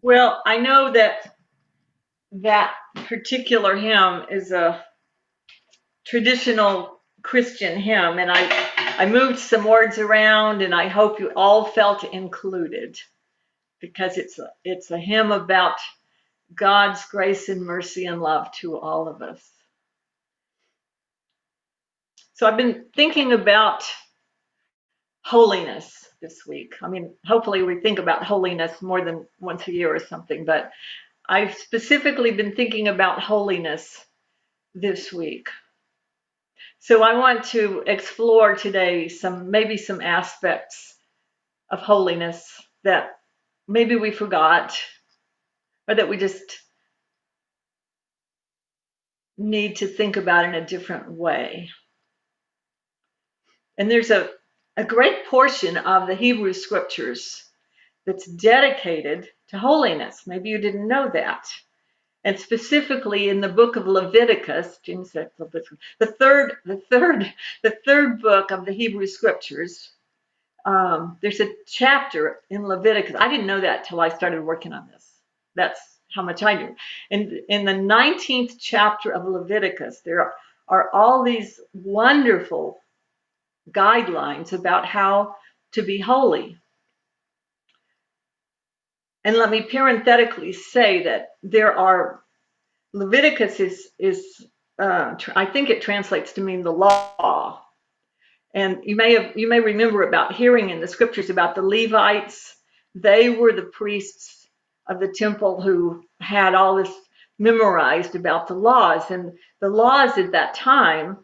Well, I know that that particular hymn is a traditional Christian hymn, and I moved some words around, and I hope you all felt included because it's a hymn about God's grace and mercy and love to all of us. So I've been thinking about holiness this week. I mean, hopefully we think about holiness more than once a year or something, but I've specifically been thinking about holiness this week. So I want to explore today maybe some aspects of holiness that maybe we forgot or that we just need to think about in a different way. And there's a great portion of the Hebrew scriptures that's dedicated to holiness. Maybe you didn't know that. And specifically in the book of Leviticus, the third book of the Hebrew scriptures, there's a chapter in Leviticus. I didn't know that till I started working on this. That's how much I knew. In the 19th chapter of Leviticus, there are all these wonderful guidelines about how to be holy. And let me parenthetically say that Leviticus is I think it translates to mean the law. And you may remember about hearing in the scriptures about the Levites. They were the priests of the temple who had all this memorized about the laws. And the laws at that time,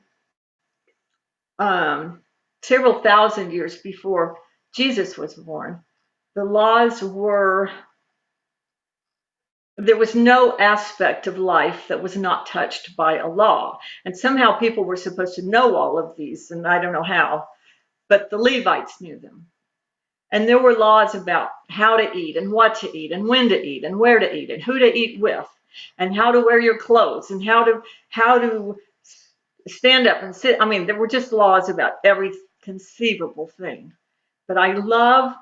several thousand years before Jesus was born, the laws were, there was no aspect of life that was not touched by a law. And somehow people were supposed to know all of these, and I don't know how, but the Levites knew them. And there were laws about how to eat and what to eat and when to eat and where to eat and who to eat with and how to wear your clothes and how to stand up and sit. I mean, there were just laws about every conceivable thing. But I love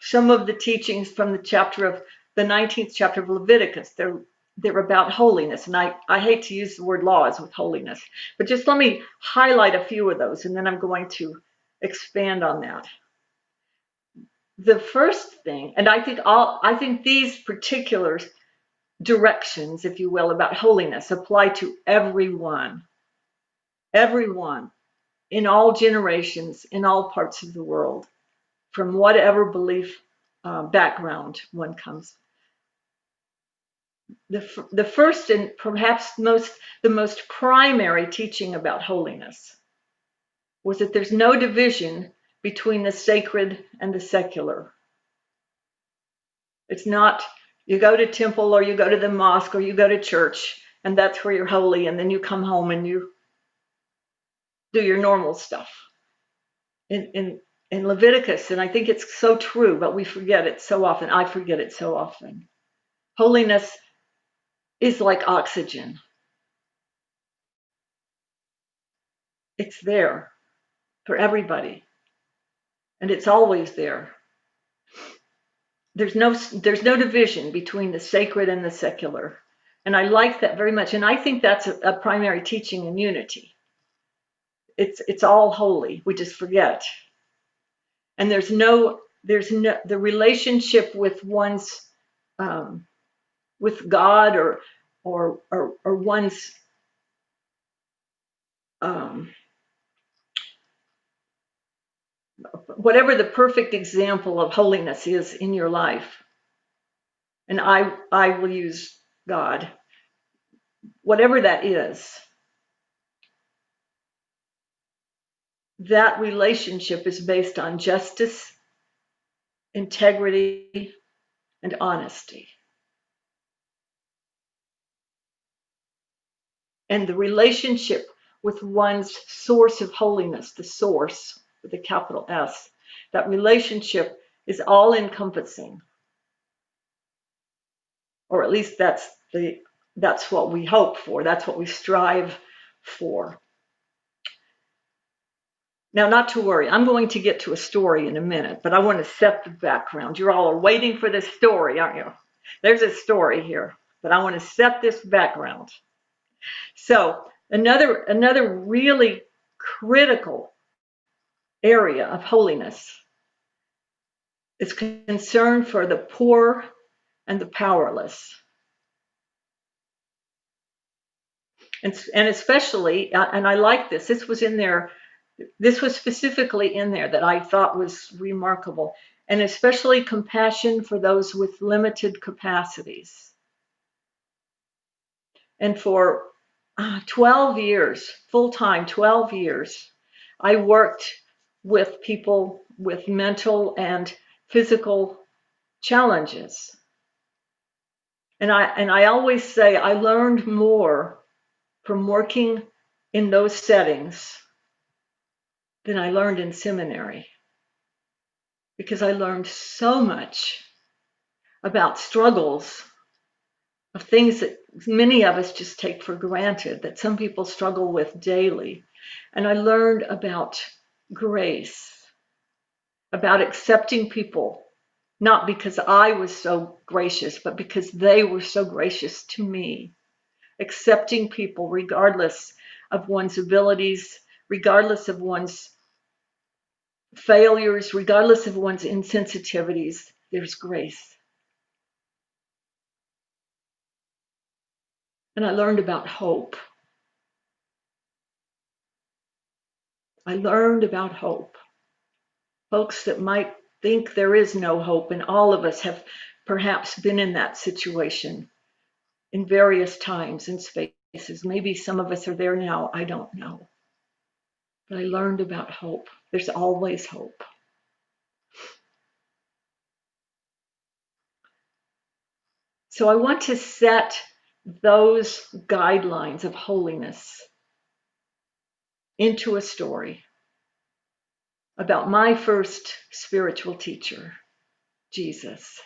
some of the teachings from the 19th chapter of Leviticus. They're about holiness. And I hate to use the word laws with holiness, but just let me highlight a few of those, and then I'm going to expand on that. The first thing, and I think these particular directions, if you will, about holiness apply to everyone in all generations, in all parts of the world, from whatever belief background one comes. The first and perhaps the most primary teaching about holiness was that there's no division between the sacred and the secular. It's not you go to temple or you go to the mosque or you go to church and that's where you're holy, and then you come home and you do your normal stuff. In Leviticus, and I think it's so true, but we forget it so often. I forget it so often. Holiness is like oxygen. It's there for everybody, and it's always there. There's no division between the sacred and the secular, and I like that very much. And I think that's a primary teaching in unity. It's all holy. We just forget, and there's no the relationship with one's with God or one's whatever the perfect example of holiness is in your life. And I will use God, whatever that is. That relationship is based on justice, integrity, and honesty. And the relationship with one's source of holiness, the source with a capital S, that relationship is all encompassing. Or at least that's what we hope for. That's what we strive for. Now, not to worry, I'm going to get to a story in a minute, but I want to set the background. You all are waiting for this story, aren't you? There's a story here, but I want to set this background. So, another really critical area of holiness is concern for the poor and the powerless. And especially, and I like this, this was in there, this was specifically in there that I thought was remarkable, and especially compassion for those with limited capacities. And for 12 years, full time, 12 years, I worked with people with mental and physical challenges. And I always say I learned more from working in those settings than I learned in seminary, because I learned so much about struggles of things that many of us just take for granted, that some people struggle with daily. And I learned about grace, about accepting people, not because I was so gracious, but because they were so gracious to me. Accepting people regardless of one's abilities, regardless of one's failures, regardless of one's insensitivities, there's grace. And I learned about hope. I learned about hope. Folks that might think there is no hope, and all of us have perhaps been in that situation in various times and spaces. Maybe some of us are there now, I don't know. But I learned about hope. There's always hope. So I want to set those guidelines of holiness into a story about my first spiritual teacher, Jesus.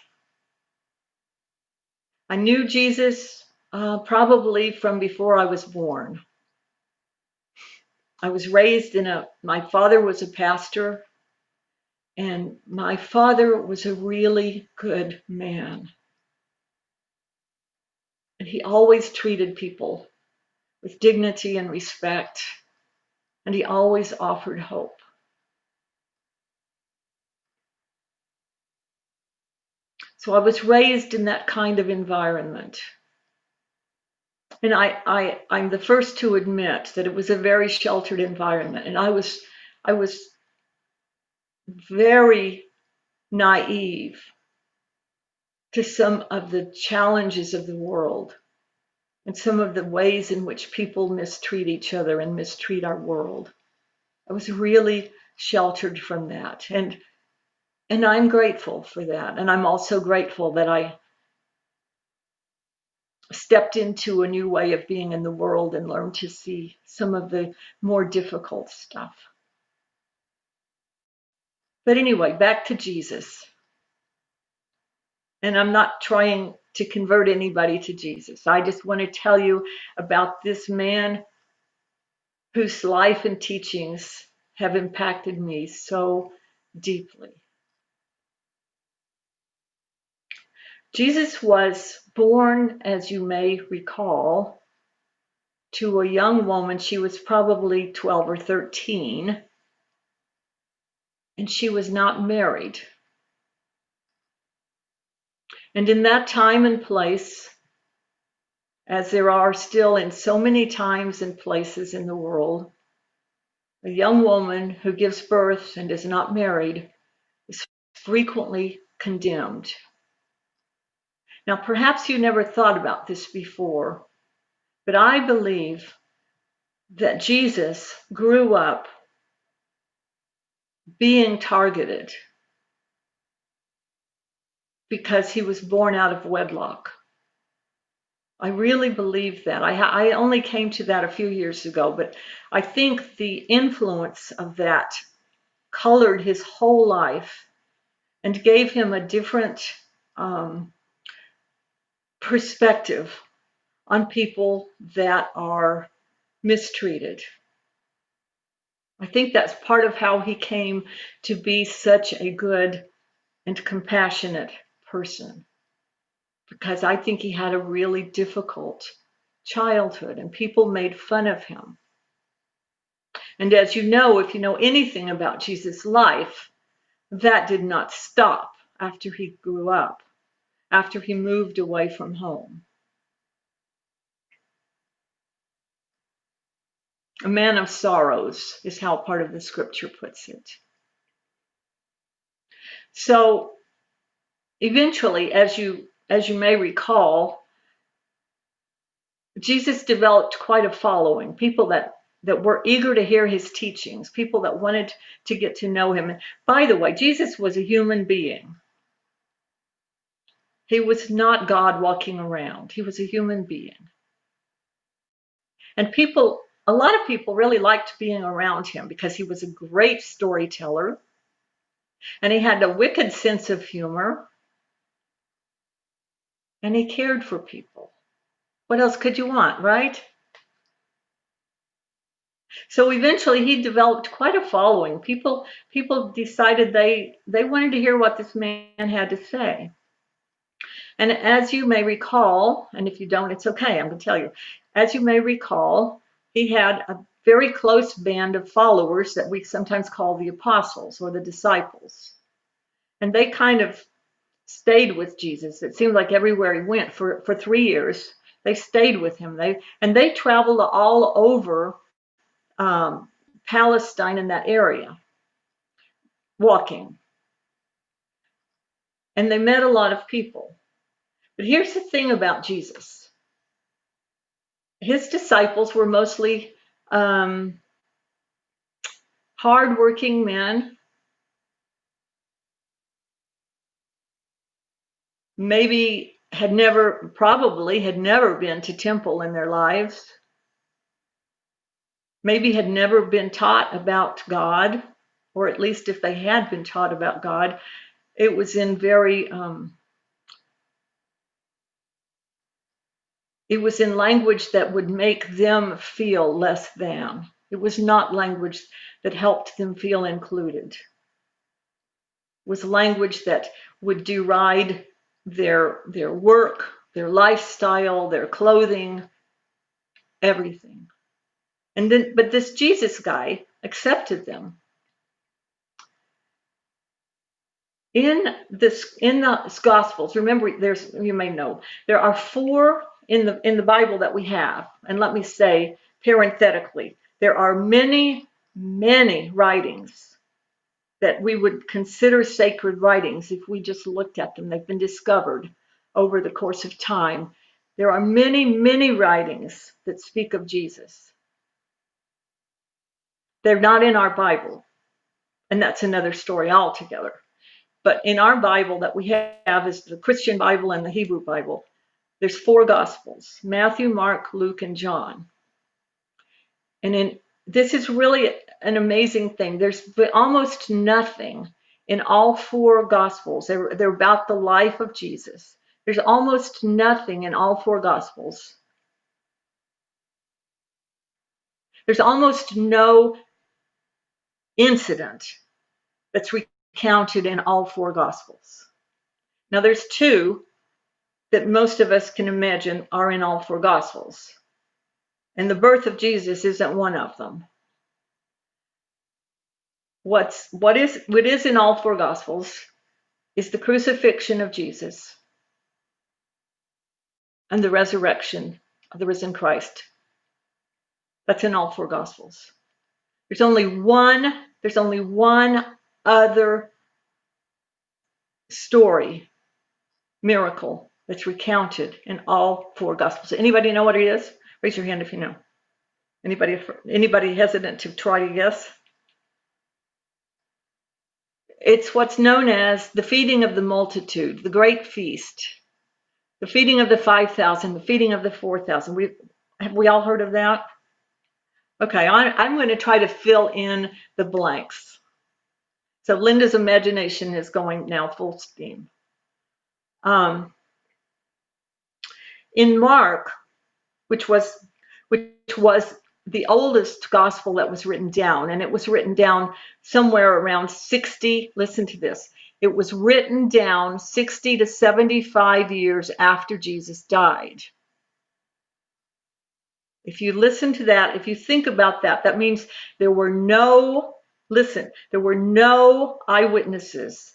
I knew Jesus probably from before I was born. I was raised my father was a pastor, and my father was a really good man. And he always treated people with dignity and respect, and he always offered hope. So I was raised in that kind of environment. And I'm the first to admit that it was a very sheltered environment. And I was very naive to some of the challenges of the world and some of the ways in which people mistreat each other and mistreat our world. I was really sheltered from that. And I'm grateful for that. And I'm also grateful that I stepped into a new way of being in the world and learned to see some of the more difficult stuff. But anyway, back to Jesus. And I'm not trying to convert anybody to Jesus. I just want to tell you about this man whose life and teachings have impacted me so deeply. Jesus was born, as you may recall, to a young woman. She was probably 12 or 13, and she was not married. And in that time and place, as there are still in so many times and places in the world, a young woman who gives birth and is not married is frequently condemned. Now, perhaps you never thought about this before, but I believe that Jesus grew up being targeted because he was born out of wedlock. I really believe that. I only came to that a few years ago, but I think the influence of that colored his whole life and gave him a different perspective on people that are mistreated. I think that's part of how he came to be such a good and compassionate person, because I think he had a really difficult childhood and people made fun of him. And as you know, if you know anything about Jesus' life, that did not stop after he grew up, after he moved away from home. A man of sorrows is how part of the scripture puts it. So eventually, as you may recall, Jesus developed quite a following, people that were eager to hear his teachings, people that wanted to get to know him. And by the way, Jesus was a human being. He was not God walking around. He was a human being. And a lot of people really liked being around him because he was a great storyteller and he had a wicked sense of humor and he cared for people. What else could you want, right? So eventually he developed quite a following. People decided they wanted to hear what this man had to say. And as you may recall, and if you don't, it's okay, I'm going to tell you. As you may recall, he had a very close band of followers that we sometimes call the apostles or the disciples. And they kind of stayed with Jesus. It seemed like everywhere he went for 3 years, they stayed with him. They traveled all over Palestine in that area, walking. And they met a lot of people. But here's the thing about Jesus. His disciples were mostly hardworking men, probably had never been to temple in their lives, maybe had never been taught about God, or at least if they had been taught about God, it was in it was in language that would make them feel less than. It was not language that helped them feel included. It was language that would deride their work, their lifestyle, their clothing, everything. But this Jesus guy accepted them. In the Gospels, remember, you may know, there are 4 in the Bible that we have. And let me say parenthetically, there are many, many writings that we would consider sacred writings if we just looked at them. They've been discovered over the course of time. There are many, many writings that speak of Jesus. They're not in our Bible, and that's another story altogether. But in our Bible that we have is the Christian Bible and the Hebrew Bible. There's 4 Gospels: Matthew, Mark, Luke, and John. And this is really an amazing thing. There's almost nothing in all 4 Gospels. They're about the life of Jesus. There's almost nothing in all 4 Gospels. There's almost no incident that's recounted in all 4 Gospels. Now there's 2 that most of us can imagine are in all 4 Gospels. And the birth of Jesus isn't one of them. What is in all 4 Gospels is the crucifixion of Jesus and the resurrection of the risen Christ. That's in all 4 Gospels. There's only one other story, miracle, that's recounted in all 4 Gospels. Anybody know what it is? Raise your hand if you know. Anybody hesitant to try to guess? It's what's known as the feeding of the multitude, the great feast, the feeding of the 5,000, the feeding of the 4,000. Have we all heard of that? Okay, I'm going to try to fill in the blanks. So Linda's imagination is going now full steam. In Mark, which was the oldest gospel that was written down, and it was written down somewhere around 60, listen to this, it was written down 60 to 75 years after Jesus died. If you listen to that, if you think about that, that means there were no, listen, there were no eyewitnesses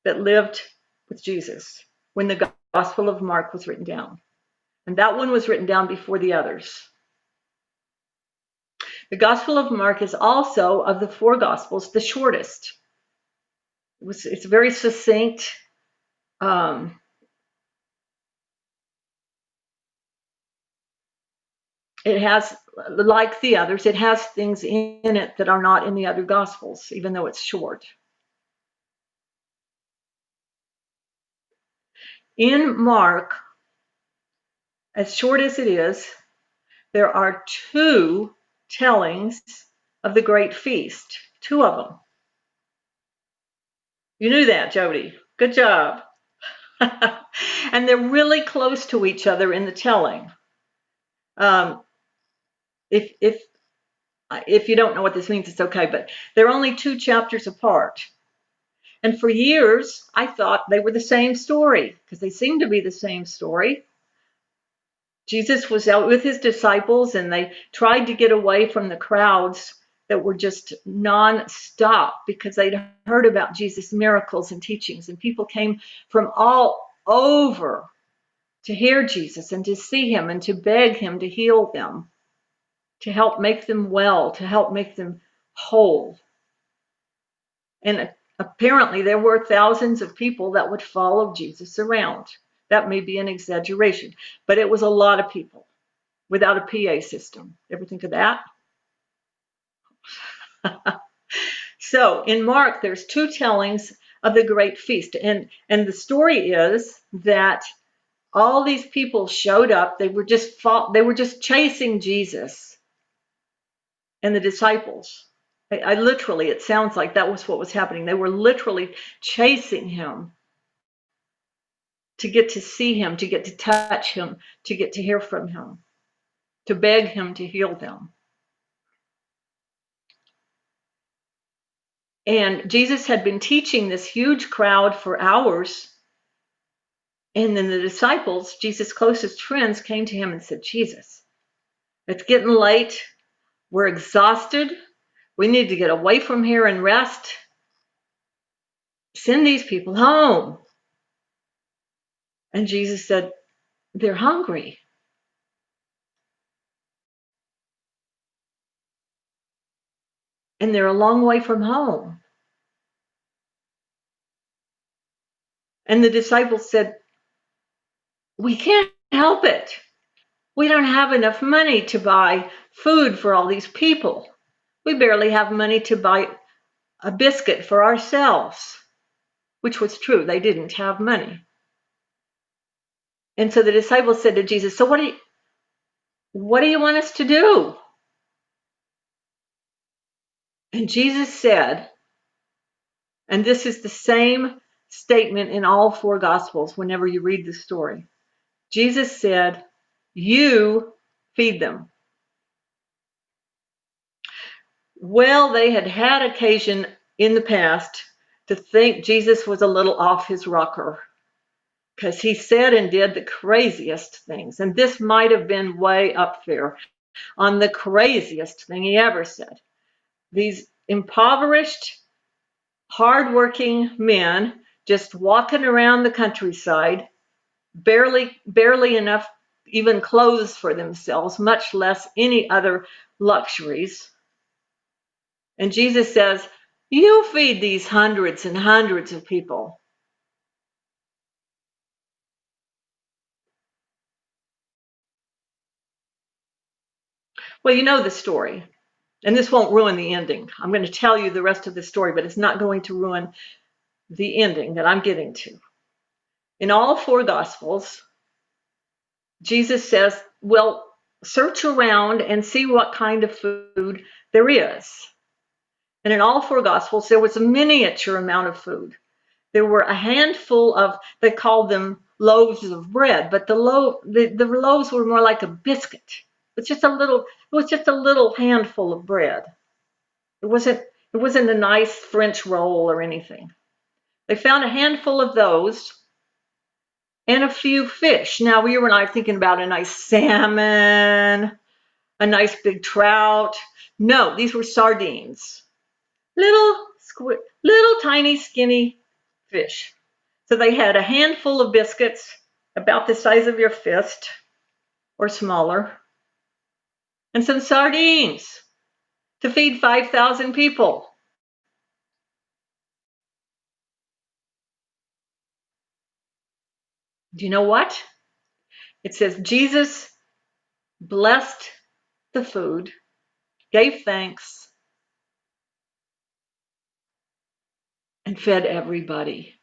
that lived with Jesus when the Gospel of Mark was written down. And that one was written down before the others. The Gospel of Mark is also, of the four Gospels, the shortest. It's very succinct. It has, like the others, it has things in it that are not in the other Gospels, even though it's short. In Mark, as short as it is, there are two tellings of the great feast, two of them. You knew that, Jody. Good job. And they're really close to each other in the telling. If you don't know what this means, it's okay, but they're only 2 chapters apart. And for years, I thought they were the same story because they seem to be the same story. Jesus was out with his disciples and they tried to get away from the crowds that were just non-stop because they'd heard about Jesus' miracles and teachings, and people came from all over to hear Jesus and to see him and to beg him to heal them, to help make them well, to help make them whole. And apparently there were thousands of people that would follow Jesus around. That may be an exaggeration, but it was a lot of people without a PA system. Ever think of that? So in Mark, there's 2 tellings of the great feast. And the story is that all these people showed up. They were just chasing Jesus and the disciples. I literally, it sounds like that was what was happening. They were literally chasing him to get to see him, to get to touch him, to get to hear from him, to beg him to heal them. And Jesus had been teaching this huge crowd for hours. And then the disciples, Jesus' closest friends, came to him and said, Jesus, it's getting late. We're exhausted. We need to get away from here and rest. Send these people home. And Jesus said, they're hungry. And they're a long way from home. And the disciples said, we can't help it. We don't have enough money to buy food for all these people. We barely have money to buy a biscuit for ourselves, which was true. They didn't have money. And so the disciples said to Jesus, so what do you want us to do? And Jesus said, and this is the same statement in all 4 Gospels whenever you read the story. Jesus said, you feed them. Well, they had occasion in the past to think Jesus was a little off his rocker because he said and did the craziest things. And this might have been way up there on the craziest thing he ever said. These impoverished, hardworking men just walking around the countryside, barely enough even clothes for themselves, much less any other luxuries. And Jesus says, you feed these hundreds and hundreds of people. Well, you know the story, and this won't ruin the ending. I'm going to tell you the rest of the story, but it's not going to ruin the ending that I'm getting to. In all 4 Gospels, Jesus says, well, search around and see what kind of food there is. And in all 4 Gospels, there was a miniature amount of food. There were a handful of, they called them loaves of bread, but the loaves were more like a biscuit. It's just a little, it was just a little handful of bread. It wasn't, it wasn't a nice French roll or anything. They found a handful of those and a few fish. Now, you and I are thinking about a nice salmon, a nice big trout. No, these were sardines. Little, little tiny skinny fish. So they had a handful of biscuits about the size of your fist or smaller, and some sardines to feed 5,000 people. Do you know what? It says Jesus blessed the food, gave thanks, and fed everybody.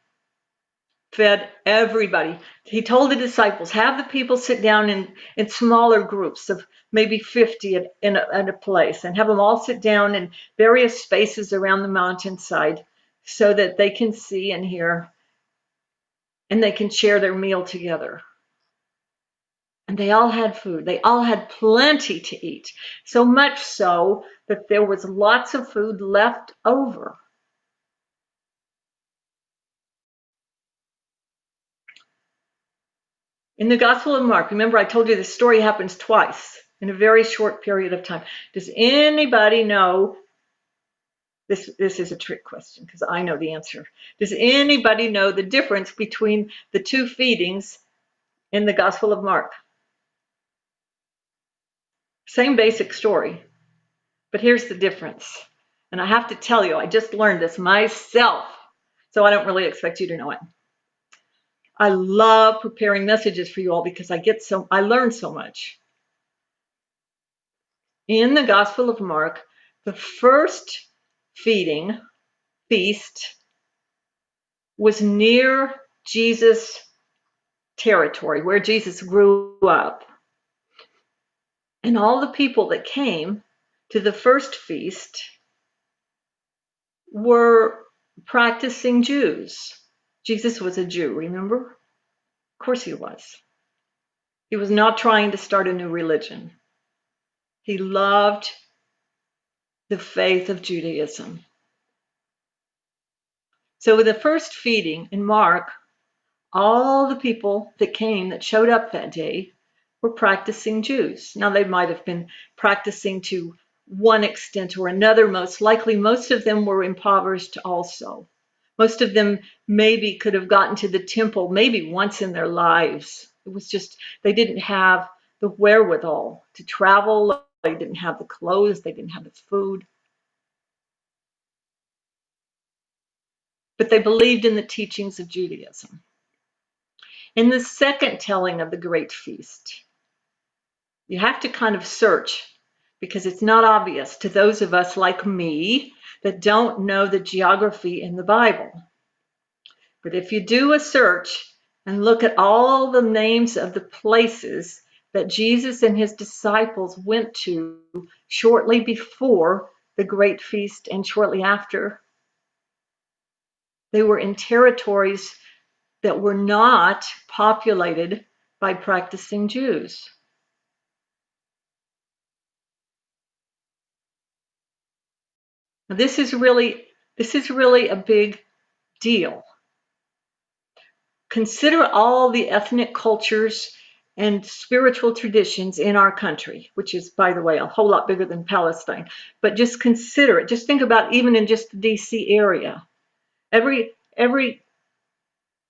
Fed everybody. He told the disciples, have the people sit down in smaller groups of maybe 50 in a place, and have them all sit down in various spaces around the mountainside so that they can see and hear and they can share their meal together. And they all had food. They all had plenty to eat. So much so that there was lots of food left over. In the Gospel of Mark, remember I told you this story happens twice in a very short period of time. Does anybody know, this is a trick question because I know the answer. Does anybody know the difference between the two feedings in the Gospel of Mark? Same basic story, but here's the difference. And I have to tell you, I just learned this myself, so I don't really expect you to know it. I love preparing messages for you all because I learn so much. In the Gospel of Mark, the first feast, was near Jesus' territory, where Jesus grew up. And all the people that came to the first feast were practicing Jews. Jesus was a Jew, remember? Of course he was. He was not trying to start a new religion. He loved the faith of Judaism. So with the first feeding in Mark, all the people that came, that showed up that day, were practicing Jews. Now they might have been practicing to one extent or another. Most likely, most of them were impoverished also. Most of them maybe could have gotten to the temple maybe once in their lives. It was just, they didn't have the wherewithal to travel. They didn't have the clothes. They didn't have the food. But they believed in the teachings of Judaism. In the second telling of the Great Feast, you have to kind of search because it's not obvious to those of us like me that don't know the geography in the Bible. But if you do a search and look at all the names of the places that Jesus and his disciples went to shortly before the Great Feast and shortly after, they were in territories that were not populated by practicing Jews. Now, this is really a big deal. Consider all the ethnic cultures and spiritual traditions in our country, which is, by the way, a whole lot bigger than Palestine. But just consider it. Just think about even in just the DC area. Every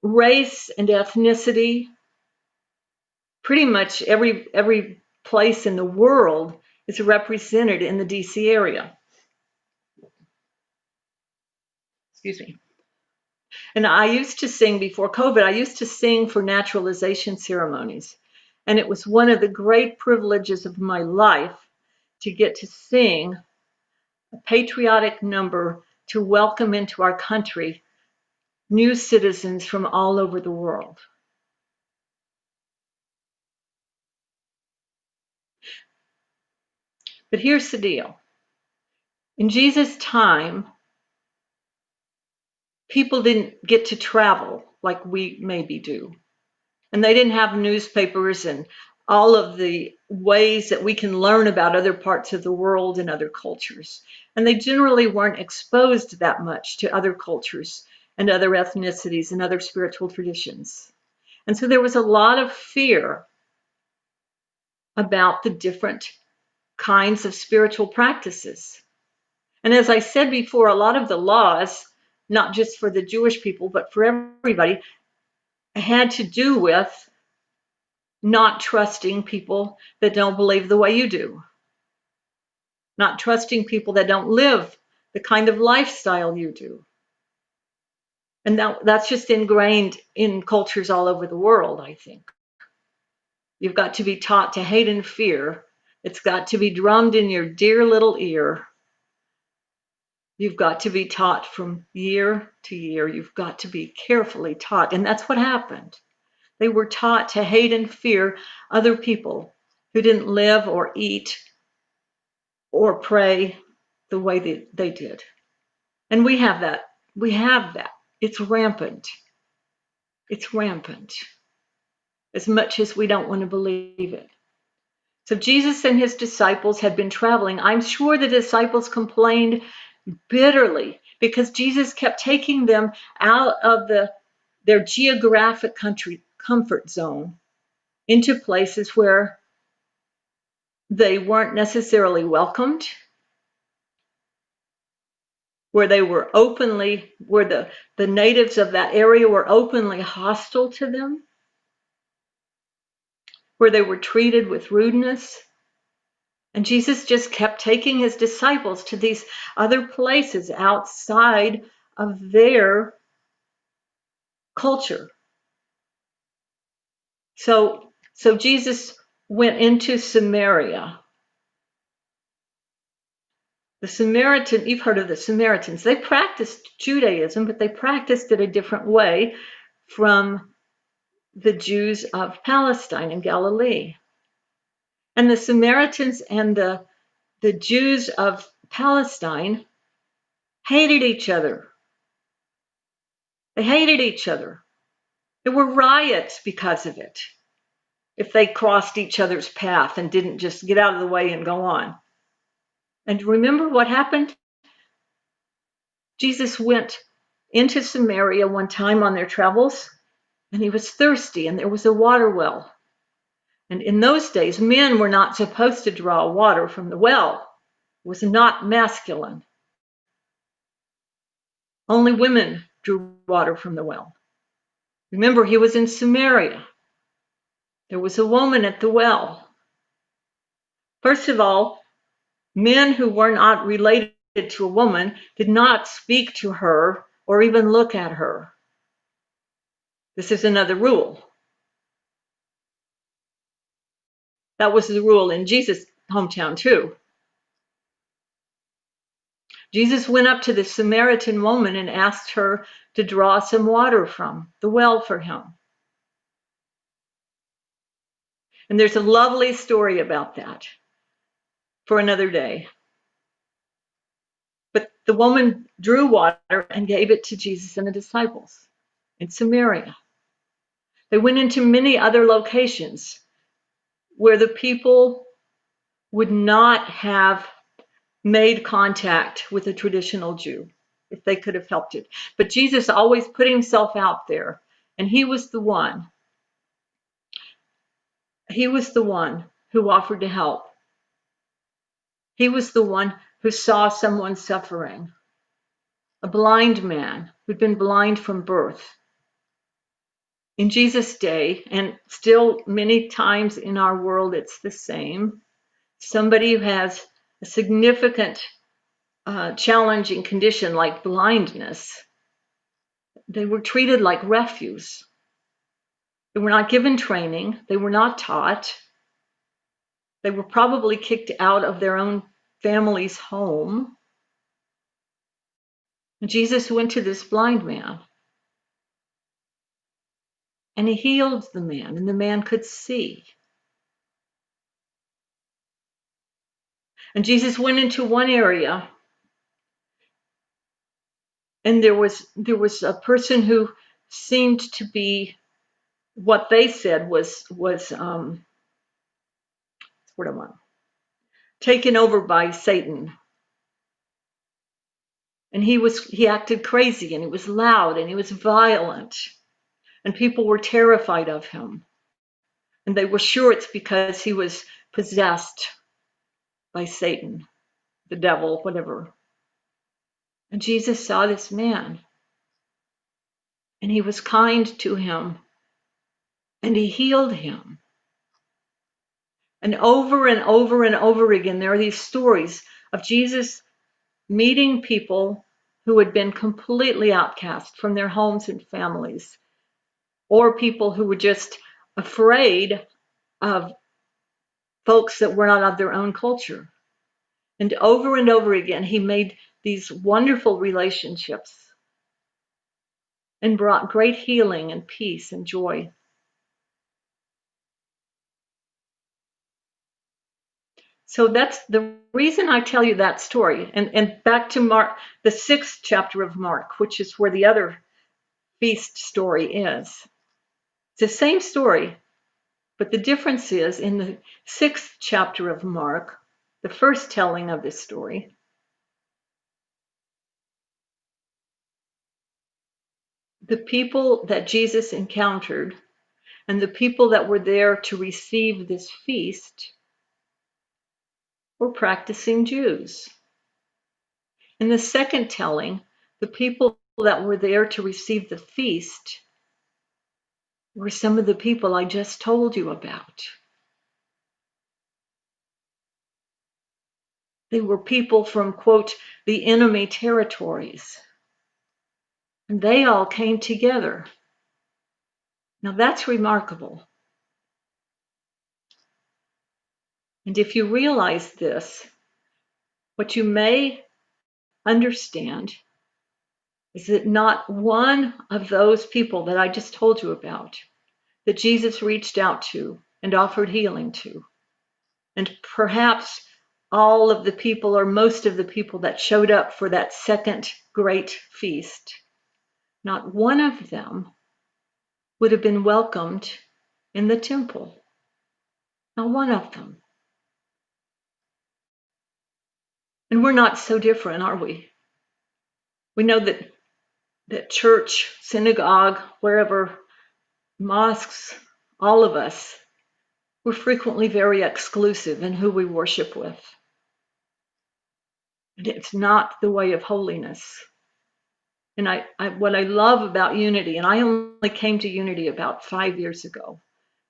race and ethnicity, pretty much every place in the world is represented in the DC area. Excuse me. And I used to sing before COVID, I used to sing for naturalization ceremonies. And it was one of the great privileges of my life to get to sing a patriotic number to welcome into our country new citizens from all over the world. But here's the deal. In Jesus' time, people didn't get to travel like we maybe do. And they didn't have newspapers and all of the ways that we can learn about other parts of the world and other cultures. And they generally weren't exposed that much to other cultures and other ethnicities and other spiritual traditions. And so there was a lot of fear about the different kinds of spiritual practices. And as I said before, a lot of the laws, not just for the Jewish people, but for everybody, had to do with not trusting people that don't believe the way you do, not trusting people that don't live the kind of lifestyle you do. And that's just ingrained in cultures all over the world, I think. You've got to be taught to hate and fear. It's got to be drummed in your dear little ear. You've got to be taught from year to year. You've got to be carefully taught. And that's what happened. They were taught to hate and fear other people who didn't live or eat or pray the way they did. And we have that. We have that. It's rampant. It's rampant. As much as we don't want to believe it. So Jesus and his disciples had been traveling. I'm sure the disciples complained bitterly because Jesus kept taking them out of their geographic comfort zone into places where they weren't necessarily welcomed, where they were where the natives of that area were openly hostile to them, where they were treated with rudeness. And Jesus just kept taking his disciples to these other places outside of their culture. So Jesus went into Samaria. The Samaritan, you've heard of the Samaritans. They practiced Judaism, but they practiced it a different way from the Jews of Palestine and Galilee. And the Samaritans and the Jews of Palestine hated each other. They hated each other. There were riots because of it, if they crossed each other's path and didn't just get out of the way and go on. And remember what happened? Jesus went into Samaria one time on their travels, and he was thirsty, and there was a water well. And in those days, men were not supposed to draw water from the well. It was not masculine. Only women drew water from the well. Remember, he was in Samaria. There was a woman at the well. First of all, men who were not related to a woman did not speak to her or even look at her. This is another rule. That was the rule in Jesus' hometown too. Jesus went up to the Samaritan woman and asked her to draw some water from the well for him. And there's a lovely story about that for another day. But the woman drew water and gave it to Jesus and the disciples in Samaria. They went into many other locations where the people would not have made contact with a traditional Jew if they could have helped it. But Jesus always put himself out there, and he was the one. He was the one who offered to help. He was the one who saw someone suffering, a blind man who'd been blind from birth. In Jesus' day, and still many times in our world, it's the same. Somebody who has a significant challenging condition like blindness, they were treated like refuse. They were not given training. They were not taught. They were probably kicked out of their own family's home. And Jesus went to this blind man. And he healed the man, and the man could see. And Jesus went into one area, and there was a person who seemed to be what they said was what I want. Taken over by Satan. And he acted crazy, and he was loud, and he was violent, and people were terrified of him. And they were sure it's because he was possessed by Satan, the devil, whatever. And Jesus saw this man, and he was kind to him, and he healed him. And over and over and over again, there are these stories of Jesus meeting people who had been completely outcast from their homes and families, or people who were just afraid of folks that were not of their own culture. And over again, he made these wonderful relationships and brought great healing and peace and joy. So that's the reason I tell you that story. And back to Mark, the 6th chapter of Mark, which is where the other feast story is. It's the same story, but the difference is in the 6th chapter of Mark, the first telling of this story, the people that Jesus encountered and the people that were there to receive this feast were practicing Jews. In the second telling, the people that were there to receive the feast were some of the people I just told you about. They were people from, quote, the enemy territories. And they all came together. Now that's remarkable. And if you realize this, what you may understand is that not one of those people that I just told you about, that Jesus reached out to and offered healing to, and perhaps all of the people or most of the people that showed up for that second great feast, not one of them would have been welcomed in the temple. Not one of them. And we're not so different, are we? We know that church, synagogue, wherever, mosques, all of us, we're frequently very exclusive in who we worship with. And it's not the way of holiness. And what I love about Unity, and I only came to Unity about 5 years ago,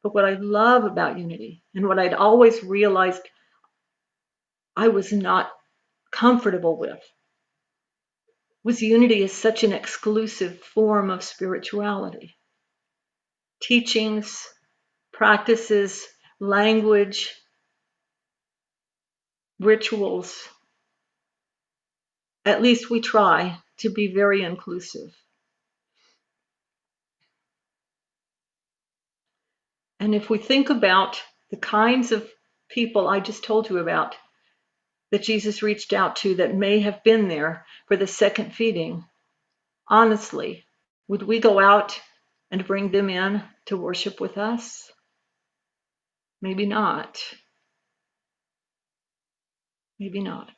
but what I love about Unity, and what I'd always realized I was not comfortable with, was Unity is such an exclusive form of spirituality. Teachings, practices, language, rituals, at least we try to be very inclusive. And if we think about the kinds of people I just told you about that Jesus reached out to that may have been there for the second feeding, honestly, would we go out and bring them in to worship with us? Maybe not. Maybe not.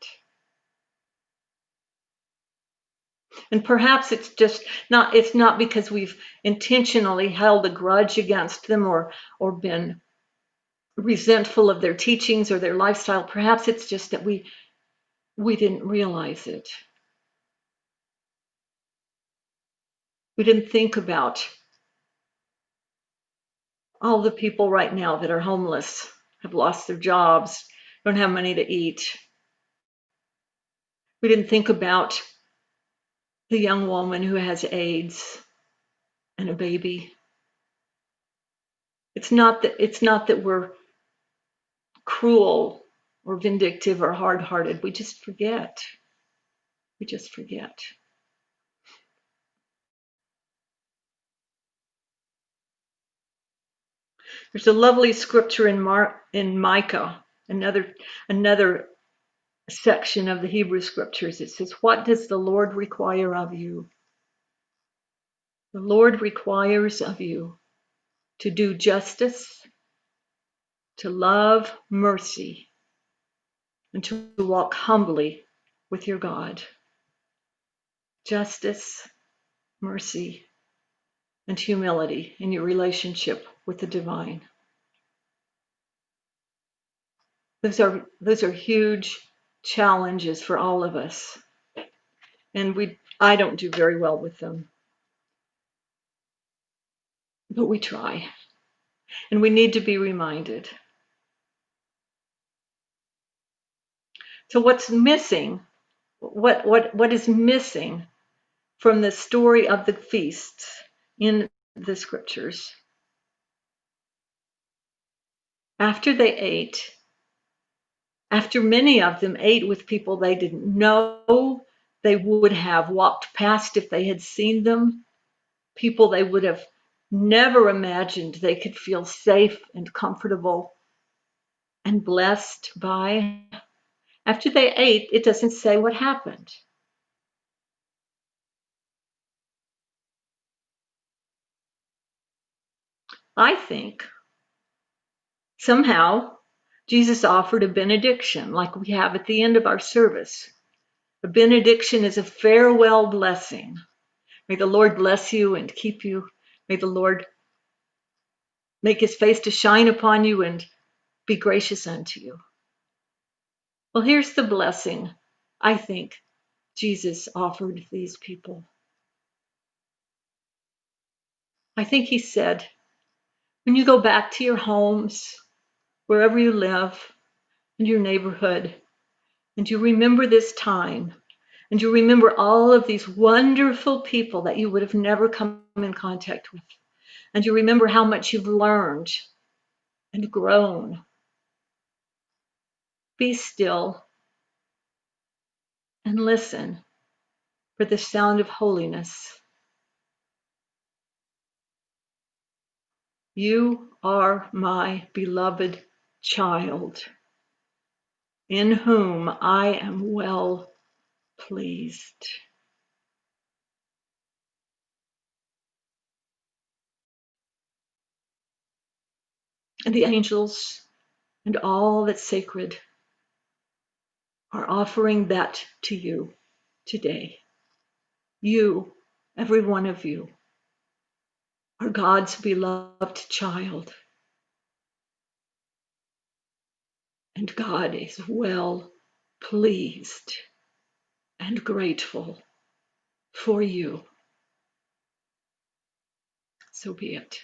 And perhaps it's not because we've intentionally held a grudge against them or been resentful of their teachings or their lifestyle. Perhaps it's just that we didn't realize it. We didn't think about all the people right now that are homeless, have lost their jobs, don't have money to eat. We didn't think about the young woman who has AIDS and a baby. It's not that we're cruel or vindictive or hard-hearted. We just forget. We just forget. There's a lovely scripture in Micah, another section of the Hebrew scriptures. It says, "What does the Lord require of you? The Lord requires of you to do justice, to love mercy, and to walk humbly with your God. Justice, mercy, and humility in your relationship with the divine. Those are huge challenges for all of us. And I don't do very well with them. But we try. And we need to be reminded. So what's missing? What is missing from the story of the feasts in the scriptures? After they ate, after many of them ate with people they didn't know, they would have walked past if they had seen them, people they would have never imagined they could feel safe and comfortable and blessed by. After they ate, it doesn't say what happened. I think somehow Jesus offered a benediction like we have at the end of our service. A benediction is a farewell blessing. May the Lord bless you and keep you. May the Lord make his face to shine upon you and be gracious unto you. Well, here's the blessing I think Jesus offered these people. I think he said, when you go back to your homes, wherever you live, in your neighborhood, and you remember this time, and you remember all of these wonderful people that you would have never come in contact with, and you remember how much you've learned and grown, be still and listen for the sound of holiness. You are my beloved child, in whom I am well pleased. And the angels and all that's sacred are offering that to you today. You, every one of you, are God's beloved child. And God is well pleased and grateful for you. So be it.